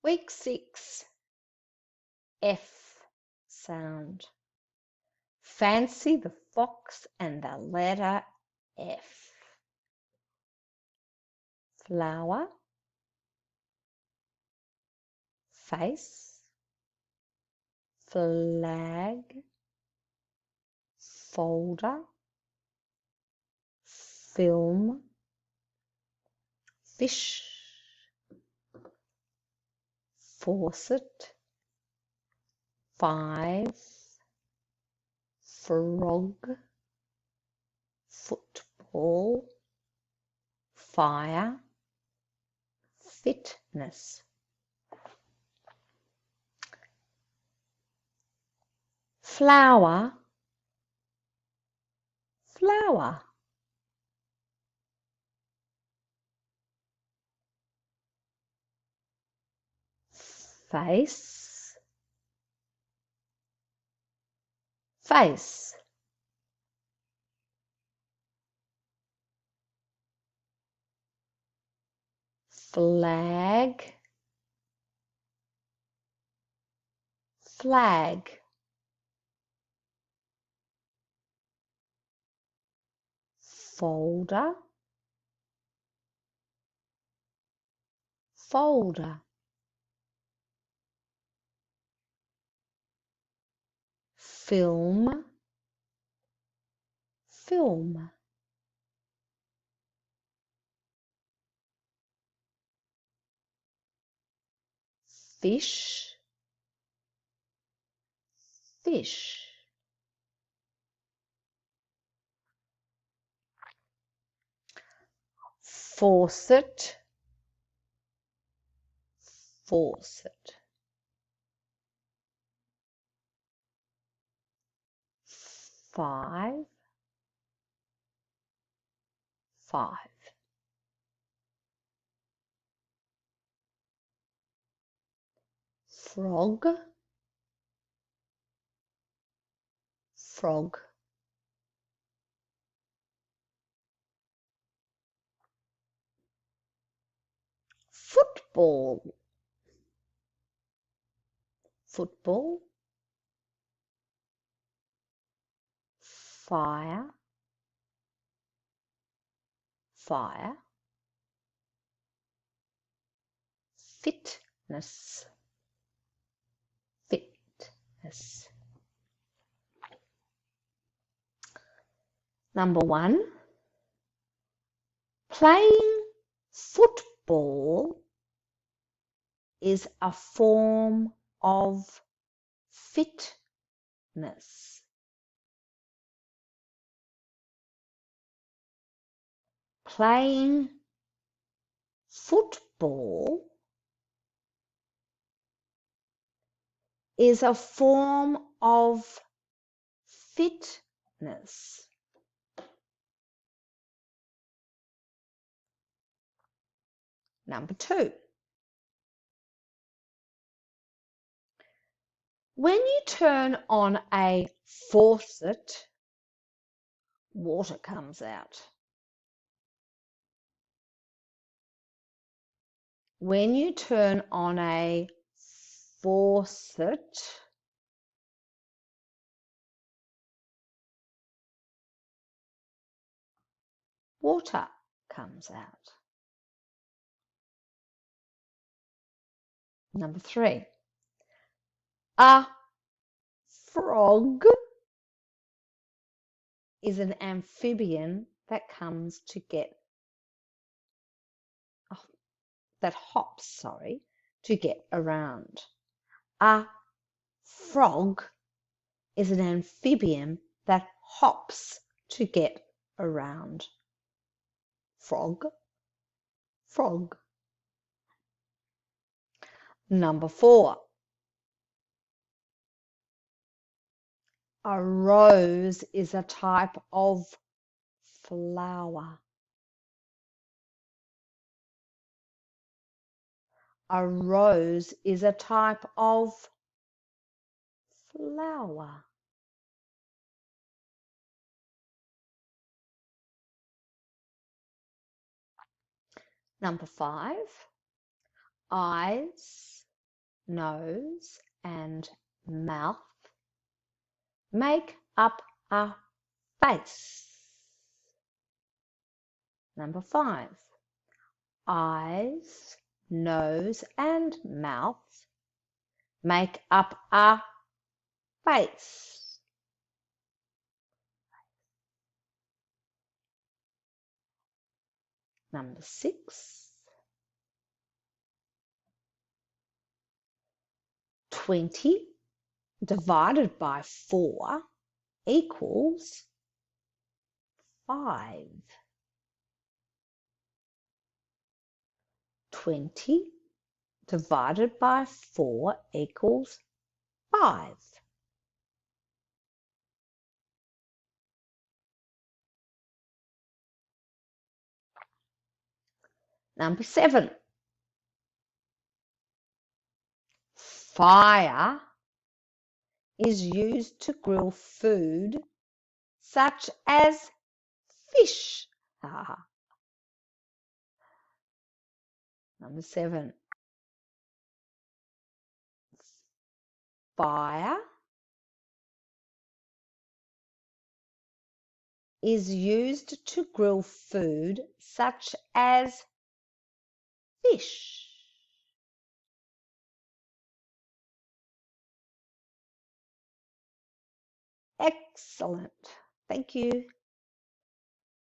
Week 6, F sound. Fancy the fox and the letter F. Flower, face, flag, folder, film, fish, faucet, 5, frog, football, fire, fitness. Flower, flower. Face, face. Flag, flag. Folder, folder. Film, film. Fish, fish. Faucet, faucet. Five, five. Frog, frog. Football, football. Fire, fire. Fitness, fitness. Number 1, playing football is a form of fitness. Playing football is a form of fitness. Number 2, when you turn on a faucet, water comes out. When you turn on a faucet, water comes out. Number 3, a frog is an amphibian that hops to get around. A frog is an amphibian that hops to get around. Frog, frog. Number 4, a rose is a type of flower. A rose is a type of flower. Number 5, eyes nose, and mouth make up a face. Number 5. Eyes, nose, and mouth make up a face. Number 6. 20 divided by 4 equals 5. 20 divided by 4 equals 5. Number 7. Fire is used to grill food such as fish. Number 7. Fire is used to grill food such as fish. Excellent. Thank you.